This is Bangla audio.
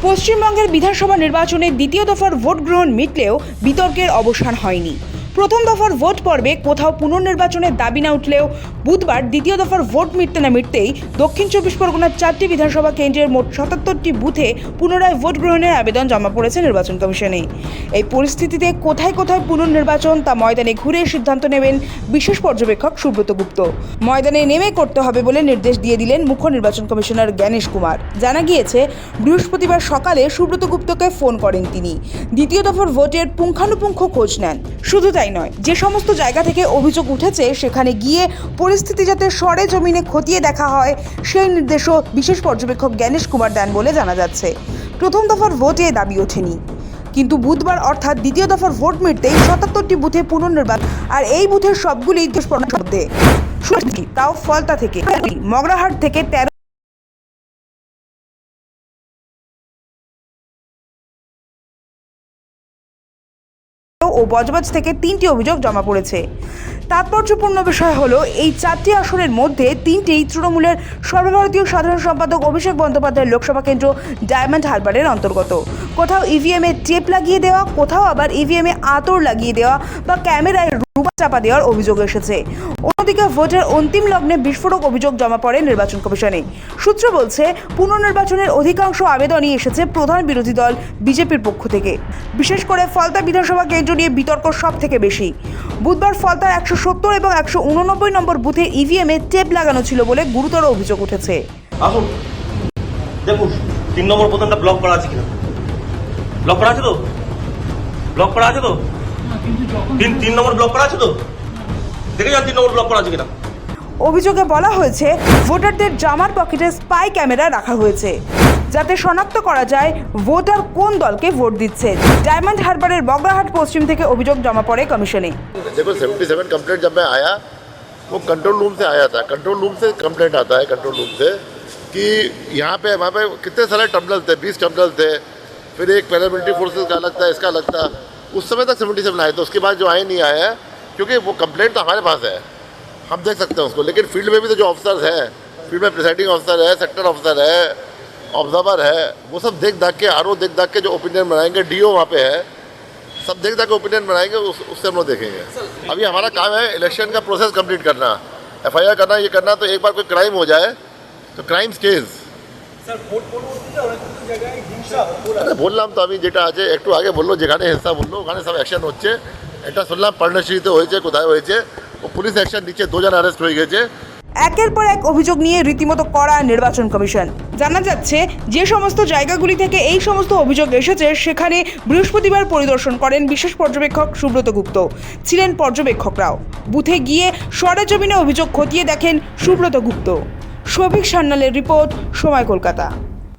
পশ্চিমবঙ্গের বিধানসভা নির্বাচনে দ্বিতীয় দফার ভোট গ্রহণ মিটলেও বিতর্কের অবসান হয়নি। প্রথম দফার ভোট পর্বে কোথাও পুনর্নির্বাচনের দাবি না উঠলেও বুধবার দ্বিতীয় দফার ভোট মিটতে না মিটতেই দক্ষিণ চব্বিশ পরগনার 4টি বিধানসভা কেন্দ্রের মোট 77টি বুথে পুনরায় ভোট গ্রহণের আবেদন জমা পড়েছে নির্বাচন কমিশনে। এই পরিস্থিতিতে কোথায় কোথায় পুনর্নির্বাচন তা ময়দানে ঘুরে সিদ্ধান্ত নেবেন বিশেষ পর্যবেক্ষক সুব্রত গুপ্ত। ময়দানে নেমে করতে হবে বলে নির্দেশ দিয়ে দিলেন মুখ্য নির্বাচন কমিশনার জ্ঞানেশ কুমার। জানা গিয়েছে, বৃহস্পতিবার সকালে সুব্রত গুপ্তকে ফোন করেন তিনি। দ্বিতীয় দফার ভোটের পুঙ্খানুপুঙ্খ খোঁজ নেন। শুধু তাই নয়, যে সমস্ত জায়গা থেকে অভিযোগ উঠেছে সেখানে গিয়ে পরিস্থিতি যাতে সরেজমিনে খতিয়ে দেখা হয় সেই নির্দেশও বিশেষ পর্যবেক্ষক জ্ঞানেশ কুমার দেন বলে জানা যাচ্ছে। প্রথম দফার ভোটে দাবি ওঠেনি, কিন্তু বুধবার অর্থাৎ দ্বিতীয় দফার ভোট মিটতেই 77টি বুথে পুনর্নির্বাচন, আর এই বুথের সবগুলি মধ্যে তাও ফলতা থেকে, মগরাহাট থেকে 13 ও বজবজ থেকে 3টি অভিযোগ জমা পড়েছে। তাৎপর্যপূর্ণ বিষয় হলো, এই 4টি আসনের মধ্যে 3টিই তৃণমূলের সর্বভারতীয় সাধারণ সম্পাদক অভিষেক বন্দ্যোপাধ্যায়ের লোকসভা কেন্দ্র ডায়মন্ড হারবারের অন্তর্গত। কোথাও ইভিএমে টেপ লাগিয়ে দেওয়া, কোথাও আবার ইভিএমে আতর লাগিয়ে দেওয়া বা ক্যামেরায় রূপা চাপা দেওয়ার অভিযোগ এসেছে। অন্যদিকে ভোটের অন্তিম লগ্নে বিস্ফোরক অভিযোগ জমা পড়ে নির্বাচন কমিশনে। সূত্র বলছে, পুনর্নির্বাচনের অধিকাংশ আবেদনই এসেছে প্রধান বিরোধী দল বিজেপির পক্ষ থেকে। বিশেষ করে ফলতা বিধানসভা কেন্দ্র নিয়ে বিতর্ক সব থেকে বেশি। বুধবার ফলতার 170 এবং 189 নম্বর বুথে ইভিএমে টেপ লাগানো ছিল বলে গুরুতর অভিযোগ উঠেছে। আসুন দেখুন 3 নম্বর বোতামটা ব্লক করা আছে কিনা। ব্লক করা আছে তো? ব্লক করা আছে তো? 3 নম্বর ব্লক করা আছে তো? দেখে যান 3 নম্বর ব্লক করা আছে কিনা। অভিযোগে বলা হয়েছে, ভোটারদের জামার পকেটে স্পাই ক্যামেরা রাখা হয়েছে যাতে শনাক্ত করা যায় ভোটার কোন দলকে ভোট দিচ্ছে। ডায়মন্ড হারবারের বগরাহাট পশ্চিম থেকে অভিযোগ জমা পড়ে কমিশনে। देखो 77 कंप्लेंट जब मैं आया वो कंट्रोल रूम से आया था। कंट्रोल रूम से कंप्लेंट आता है, कंट्रोल रूम से, कि यहाँ पे वहाँ पे कितने सारे टर्मिनल थे, 20 टर्मिनल थे, फिर एक पैरामिलिट्री फोर्सेज का अलग था, इसका अलग था। उस समय तक 77 आए, तो उसके बाद जो आए नहीं आए हैं, क्योंकि वो कंप्लेंट तो हमारे पास है, हम देख सकते हैं उसको। लेकिन फील्ड में भी तो जो ऑफिसर्स हैं, फील्ड में प्रिसाइडिंग ऑफिसर है, सेक्टर ऑफिसर है, ऑब्जर्वर है, वो सब देख दाख के, आर ओ देख दाख के जो ओपिनियन बनाएंगे, DO वहाँ पे है, सब देख दाख के ओपिनियन बनाएंगे, उससे हम लोग देखेंगे। अभी हमारा काम है इलेक्शन का प्रोसेस कंप्लीट करना, FIR करना, ये करना। तो एक बार कोई क्राइम हो जाए तो क्राइम्स केस বললাম তো আমি, যেটা আছে একটু আগে বললো, যেখানে হিংসা বললো ওখানে সব অ্যাকশন হচ্ছে। এটা শুনলাম পার্টনারশিপে হয়েছে, কোথায় হয়েছে, ও পুলিশ অ্যাকশন নিচ্ছে, 2 জন অ্যারেস্ট হয়ে গেছে। একের পর এক অভিযোগ নিয়ে রীতিমতো কড়া নির্বাচন কমিশন। জানা যাচ্ছে, যে সমস্ত জায়গাগুলি থেকে এই সমস্ত অভিযোগ এসেছে সেখানে বৃহস্পতিবার পরিদর্শন করেন বিশেষ পর্যবেক্ষক সুব্রত গুপ্ত। ছিলেন পর্যবেক্ষকরাও। বুথে গিয়ে সরেজমিনে অভিযোগ খতিয়ে দেখেন সুব্রত গুপ্ত। শফিক সান্যালের রিপোর্ট, সময় কলকাতা।